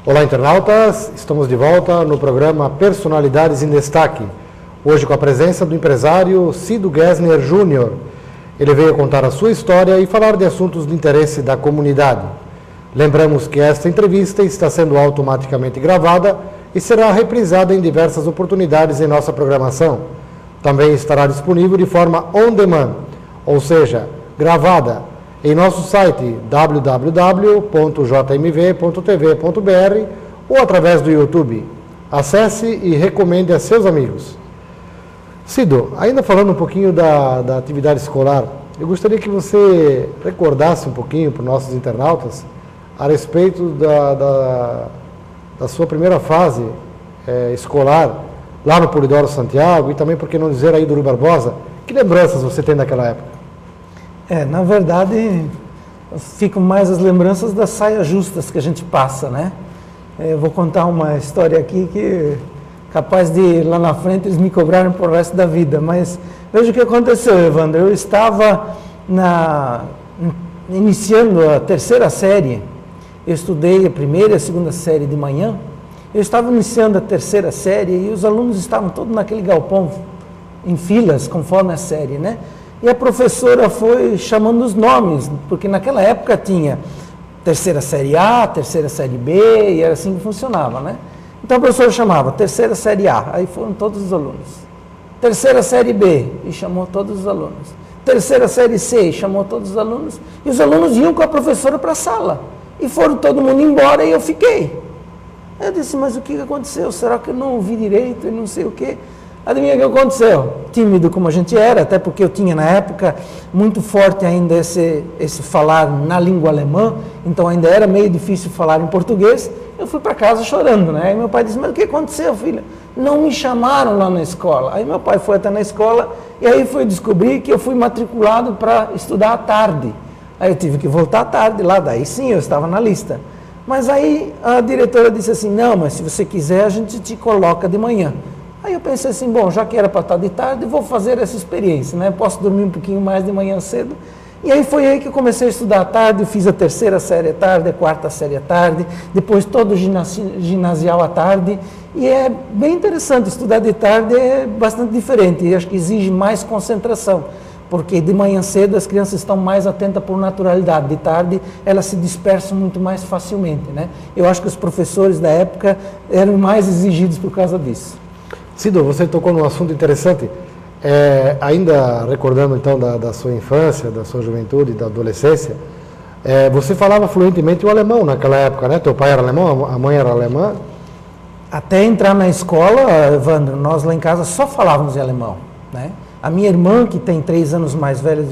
Olá, internautas! Estamos de volta no programa Personalidades em Destaque. Hoje com a presença do empresário Cido Gessner Júnior. Ele veio contar a sua história e falar de assuntos de interesse da comunidade. Lembramos que esta entrevista está sendo automaticamente gravada e será reprisada em diversas oportunidades em nossa programação. Também estará disponível de forma on demand, ou seja, gravada em nosso site www.jmv.tv.br ou através do YouTube. Acesse e recomende a seus amigos. Cido, ainda falando um pouquinho da atividade escolar, eu gostaria que você recordasse um pouquinho para os nossos internautas a respeito da sua primeira fase escolar lá no Polidoro Santiago e também, por que não dizer, aí do Rui Barbosa. Que lembranças você tem daquela época? Na verdade, ficam mais as lembranças das saias justas que a gente passa, né? Eu vou contar uma história aqui que capaz de lá na frente eles me cobrarem por o resto da vida, mas veja o que aconteceu, Evandro. Eu estava iniciando a terceira série, eu estudei a primeira e a segunda série de manhã, eu estava iniciando a terceira série e os alunos estavam todos naquele galpão, em filas, conforme a série, né? E a professora foi chamando os nomes, porque naquela época tinha terceira série A, terceira série B, e era assim que funcionava, né? Então a professora chamava terceira série A, aí foram todos os alunos. Terceira série B, e chamou todos os alunos. Terceira série C, e chamou todos os alunos. E os alunos iam com a professora para a sala. E foram todo mundo embora e eu fiquei. Eu disse, mas o que aconteceu? Será que eu não ouvi direito e não sei o quê? Adivinha o que aconteceu? Tímido como a gente era, até porque eu tinha na época muito forte ainda esse falar na língua alemã, então ainda era meio difícil falar em português. Eu fui para casa chorando, né? Aí meu pai disse, mas o que aconteceu, filha? Não me chamaram lá na escola. Aí meu pai foi até na escola e aí foi descobrir que eu fui matriculado para estudar à tarde. Aí eu tive que voltar à tarde lá, daí sim eu estava na lista. Mas aí a diretora disse assim, não, mas se você quiser a gente te coloca de manhã. Aí eu pensei assim, bom, já que era para estar de tarde, vou fazer essa experiência, né? Posso dormir um pouquinho mais de manhã cedo. E aí foi aí que eu comecei a estudar à tarde, eu fiz a terceira série à tarde, a quarta série à tarde, depois todo o ginasial à tarde. E é bem interessante, estudar de tarde é bastante diferente, e acho que exige mais concentração. Porque de manhã cedo as crianças estão mais atentas por naturalidade, de tarde elas se dispersam muito mais facilmente, né? Eu acho que os professores da época eram mais exigidos por causa disso. Cido, você tocou num assunto interessante, ainda recordando então da sua infância, da sua juventude, da adolescência, você falava fluentemente o alemão naquela época, né? Teu pai era alemão, a mãe era alemã? Até entrar na escola, Evandro, nós lá em casa só falávamos em alemão, né? A minha irmã, que tem 3 anos mais velha,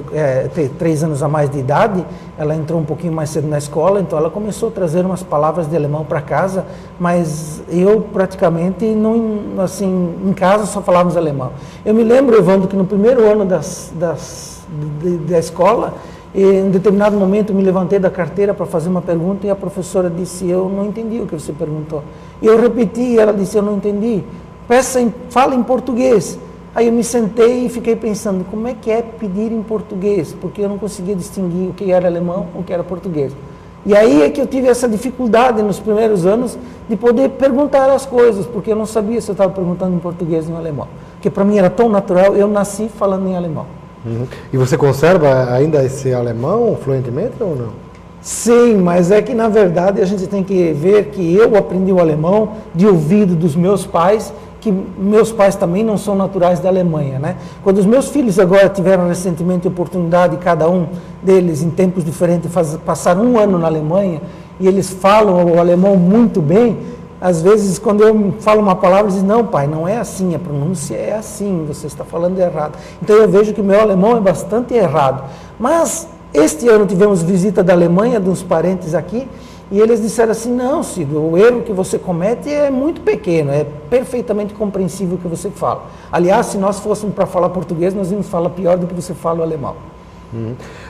tem 3 anos a mais de idade, ela entrou um pouquinho mais cedo na escola, então ela começou a trazer umas palavras de alemão para casa, mas eu praticamente, não, assim, em casa só falávamos alemão. Eu me lembro, Evandro, que no primeiro ano da escola, em determinado momento eu me levantei da carteira para fazer uma pergunta e a professora disse, eu não entendi o que você perguntou. E eu repeti e ela disse, eu não entendi. Fala em português. Aí eu me sentei e fiquei pensando, como é que é pedir em português? Porque eu não conseguia distinguir o que era alemão ou o que era português. E aí é que eu tive essa dificuldade nos primeiros anos de poder perguntar as coisas, porque eu não sabia se eu estava perguntando em português ou em alemão. Porque para mim era tão natural, eu nasci falando em alemão. Uhum. E você conserva ainda esse alemão fluentemente ou não? Sim, mas é que na verdade a gente tem que ver que eu aprendi o alemão de ouvido dos meus pais, que meus pais também não são naturais da Alemanha, né? Quando os meus filhos agora tiveram recentemente a oportunidade, cada um deles em tempos diferentes, passaram 1 ano na Alemanha, e eles falam o alemão muito bem, às vezes quando eu falo uma palavra, eles dizem, não pai, não é assim, a pronúncia é assim, você está falando errado. Então eu vejo que meu alemão é bastante errado. Mas este ano tivemos visita da Alemanha, de uns parentes aqui, e eles disseram assim, não, Cido, o erro que você comete é muito pequeno, é perfeitamente compreensível o que você fala. Aliás, se nós fôssemos para falar português, nós íamos falar pior do que você fala o alemão.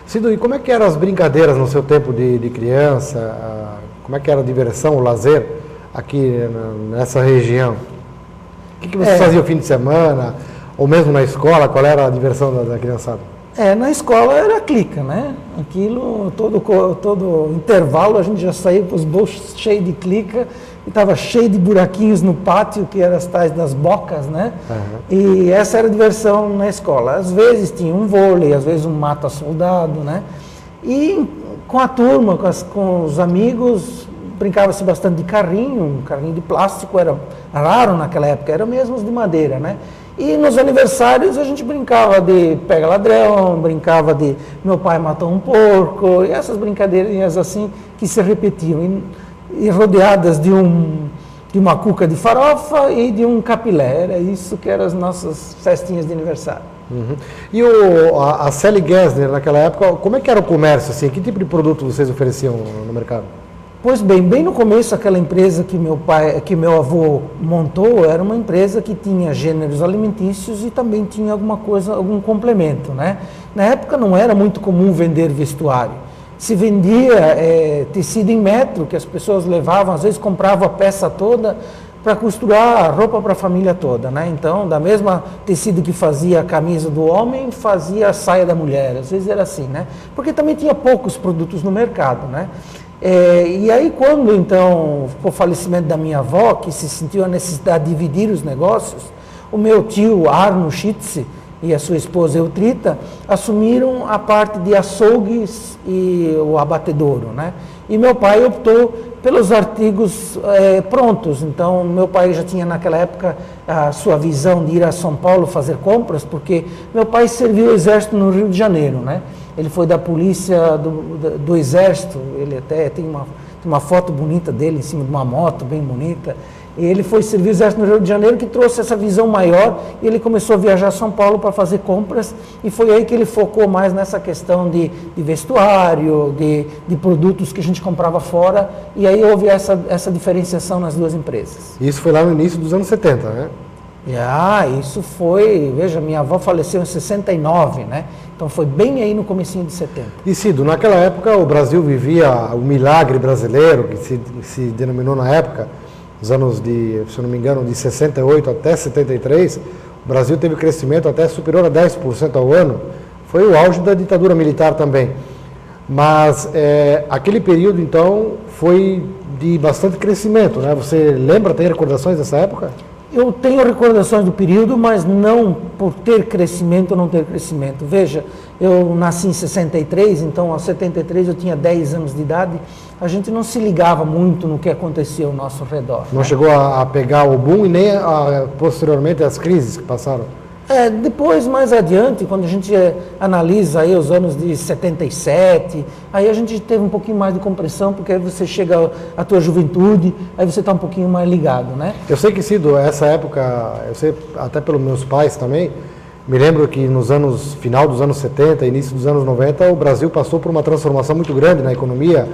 Cido, e como é que eram as brincadeiras no seu tempo de criança? Como é que era a diversão, o lazer aqui nessa região? O que você fazia no fim de semana, ou mesmo na escola, qual era a diversão da criançada? Na escola era clica, né? Aquilo, todo intervalo a gente já saía com os bolsos cheios de clica e estava cheio de buraquinhos no pátio, que eram as tais das bocas, né? Uhum. E essa era a diversão na escola. Às vezes tinha um vôlei, às vezes um mata-soldado, né? E com a turma, com os amigos, brincava-se bastante de carrinho, um carrinho de plástico era raro naquela época, era mesmo os de madeira, né? E nos aniversários a gente brincava de pega-ladrão, brincava de meu pai matou um porco, e essas brincadeirinhas assim que se repetiam, e rodeadas de uma cuca de farofa e de um capilé, era isso que eram as nossas festinhas de aniversário. Uhum. E a Sally Gessner, naquela época, como é que era o comércio? Assim? Que tipo de produto vocês ofereciam no mercado? Pois bem no começo, aquela empresa que meu avô montou, era uma empresa que tinha gêneros alimentícios e também tinha algum complemento, né? Na época não era muito comum vender vestuário. Se vendia tecido em metro, que as pessoas levavam, às vezes compravam a peça toda para costurar a roupa para a família toda, né? Então, da mesma tecido que fazia a camisa do homem, fazia a saia da mulher, às vezes era assim, né? Porque também tinha poucos produtos no mercado, né? E aí quando então com o falecimento da minha avó, que se sentiu a necessidade de dividir os negócios, o meu tio Arno Schitze e a sua esposa Eutrita assumiram a parte de açougues e o abatedouro, né? E meu pai optou pelos artigos prontos. Então meu pai já tinha naquela época a sua visão de ir a São Paulo fazer compras, porque meu pai serviu o exército no Rio de Janeiro, né? Ele foi da polícia do exército, ele até tem uma foto bonita dele em cima de uma moto bem bonita. E ele foi servir o exército no Rio de Janeiro, que trouxe essa visão maior, e ele começou a viajar a São Paulo para fazer compras, e foi aí que ele focou mais nessa questão de vestuário, de produtos que a gente comprava fora, e aí houve essa diferenciação nas duas empresas. Isso foi lá no início dos anos 70, né? Isso foi, veja, minha avó faleceu em 69, né? Então foi bem aí no comecinho de 70. E Cido, naquela época o Brasil vivia o milagre brasileiro, que se denominou na época, nos anos de, se eu não me engano, de 68 até 73, o Brasil teve crescimento até superior a 10% ao ano. Foi o auge da ditadura militar também. Mas aquele período, então, foi de bastante crescimento, né? Você lembra, tem recordações dessa época? Eu tenho recordações do período, mas não por ter crescimento ou não ter crescimento. Veja, eu nasci em 63, então aos 73 eu tinha 10 anos de idade, a gente não se ligava muito no que acontecia ao nosso redor. Não, né? Chegou a pegar o boom e nem posteriormente as crises que passaram? Depois, mais adiante, quando a gente analisa aí os anos de 77, aí a gente teve um pouquinho mais de compreensão, porque aí você chega à tua juventude, aí você está um pouquinho mais ligado, né? Eu sei que, Cido, essa época, eu sei até pelos meus pais também, me lembro que final dos anos 70, início dos anos 90, o Brasil passou por uma transformação muito grande na economia,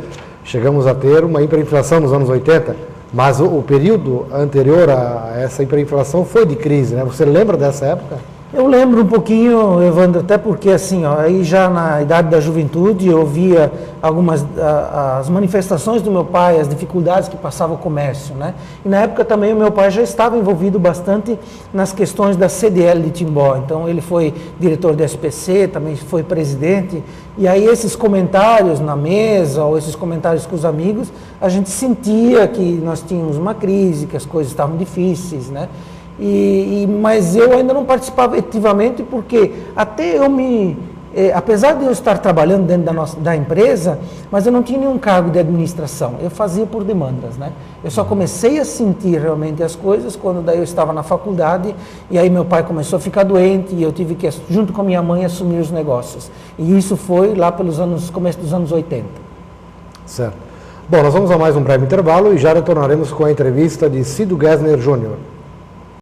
chegamos a ter uma hiperinflação nos anos 80, mas o período anterior a essa hiperinflação foi de crise, né? Você lembra dessa época? Eu lembro um pouquinho, Evandro, até porque assim, aí já na idade da juventude eu via as manifestações do meu pai, as dificuldades que passava o comércio, né? E na época também o meu pai já estava envolvido bastante nas questões da CDL de Timbó, então ele foi diretor da SPC, também foi presidente, e aí esses comentários na mesa, ou esses comentários com os amigos, a gente sentia que nós tínhamos uma crise, que as coisas estavam difíceis, né? Mas eu ainda não participava ativamente porque até apesar de eu estar trabalhando dentro da empresa, mas eu não tinha nenhum cargo de administração, eu fazia por demandas, né? Eu só comecei a sentir realmente as coisas quando daí eu estava na faculdade e aí meu pai começou a ficar doente e eu tive que, junto com a minha mãe, assumir os negócios. E isso foi lá começo dos anos 80. Certo. Bom, nós vamos a mais um breve intervalo e já retornaremos com a entrevista de Cido Gessner Júnior.